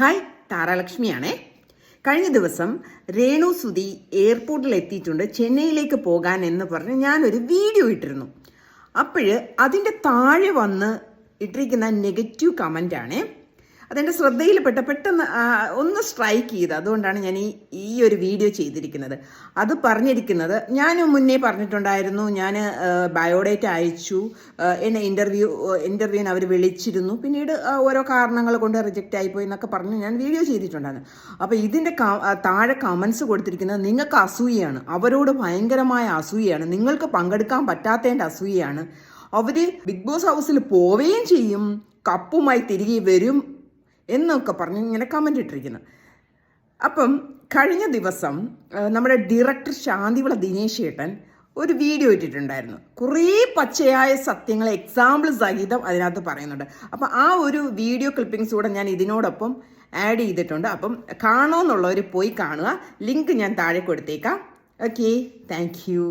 Hi, താരാലക്ഷ്മിയാണേ. കഴിഞ്ഞ ദിവസം രേണു സുധി എയർപോർട്ടിൽ എത്തിയിട്ടുണ്ട്, ചെന്നൈയിലേക്ക് പോകാൻ എന്ന് പറഞ്ഞ് ഞാനൊരു വീഡിയോ ഇട്ടിരുന്നു. അപ്പോൾ അതിൻ്റെ താഴെ വന്ന് ഇട്ടിരിക്കുന്ന നെഗറ്റീവ് കമൻ്റാണേ. അതെൻ്റെ ശ്രദ്ധയിൽപ്പെട്ട പെട്ടെന്ന് ഒന്ന് സ്ട്രൈക്ക് ചെയ്ത്, അതുകൊണ്ടാണ് ഞാൻ ഈ ഒരു വീഡിയോ ചെയ്തിരിക്കുന്നത്. അത് പറഞ്ഞിരിക്കുന്നത്, ഞാൻ മുന്നേ പറഞ്ഞിട്ടുണ്ടായിരുന്നു, ഞാൻ ബയോഡേറ്റ അയച്ചു, എന്നെ ഇൻ്റർവ്യൂവിന് അവർ വിളിച്ചിരുന്നു, പിന്നീട് ഓരോ കാരണങ്ങൾ കൊണ്ട് റിജക്റ്റ് ആയിപ്പോയി എന്നൊക്കെ പറഞ്ഞ് ഞാൻ വീഡിയോ ചെയ്തിട്ടുണ്ടായിരുന്നു. അപ്പോൾ ഇതിൻ്റെ താഴെ കമൻസ് കൊടുത്തിരിക്കുന്നത് നിങ്ങൾക്ക് അസൂയയാണ്, അവരോട് ഭയങ്കരമായ അസൂയയാണ്, നിങ്ങൾക്ക് പങ്കെടുക്കാൻ പറ്റാത്തതിൻ്റെ അസൂയയാണ്, അവർ ബിഗ് ബോസ് ഹൗസിൽ പോവുകയും ചെയ്യും, കപ്പുമായി തിരികെ വരും എന്നൊക്കെ പറഞ്ഞ് ഇങ്ങനെ കമൻ്റ് ഇട്ടിരിക്കുന്നു. അപ്പം കഴിഞ്ഞ ദിവസം നമ്മുടെ ഡയറക്ടർ ശാന്തിവിള ദിനേശ് ഏട്ടൻ ഒരു വീഡിയോ ഇട്ടിട്ടുണ്ടായിരുന്നു. കുറേ പച്ചയായ സത്യങ്ങൾ എക്സാമ്പിൾ സഹിതം അതിനകത്ത് പറയുന്നുണ്ട്. അപ്പം ആ ഒരു വീഡിയോ ക്ലിപ്പിങ്സ് കൂടെ ഞാൻ ഇതിനോടൊപ്പം ആഡ് ചെയ്തിട്ടുണ്ട്. അപ്പം കാണുമെന്നുള്ളവർ പോയി കാണുക. ലിങ്ക് ഞാൻ താഴെ കൊടുത്തേക്കാം. Okay, thank you.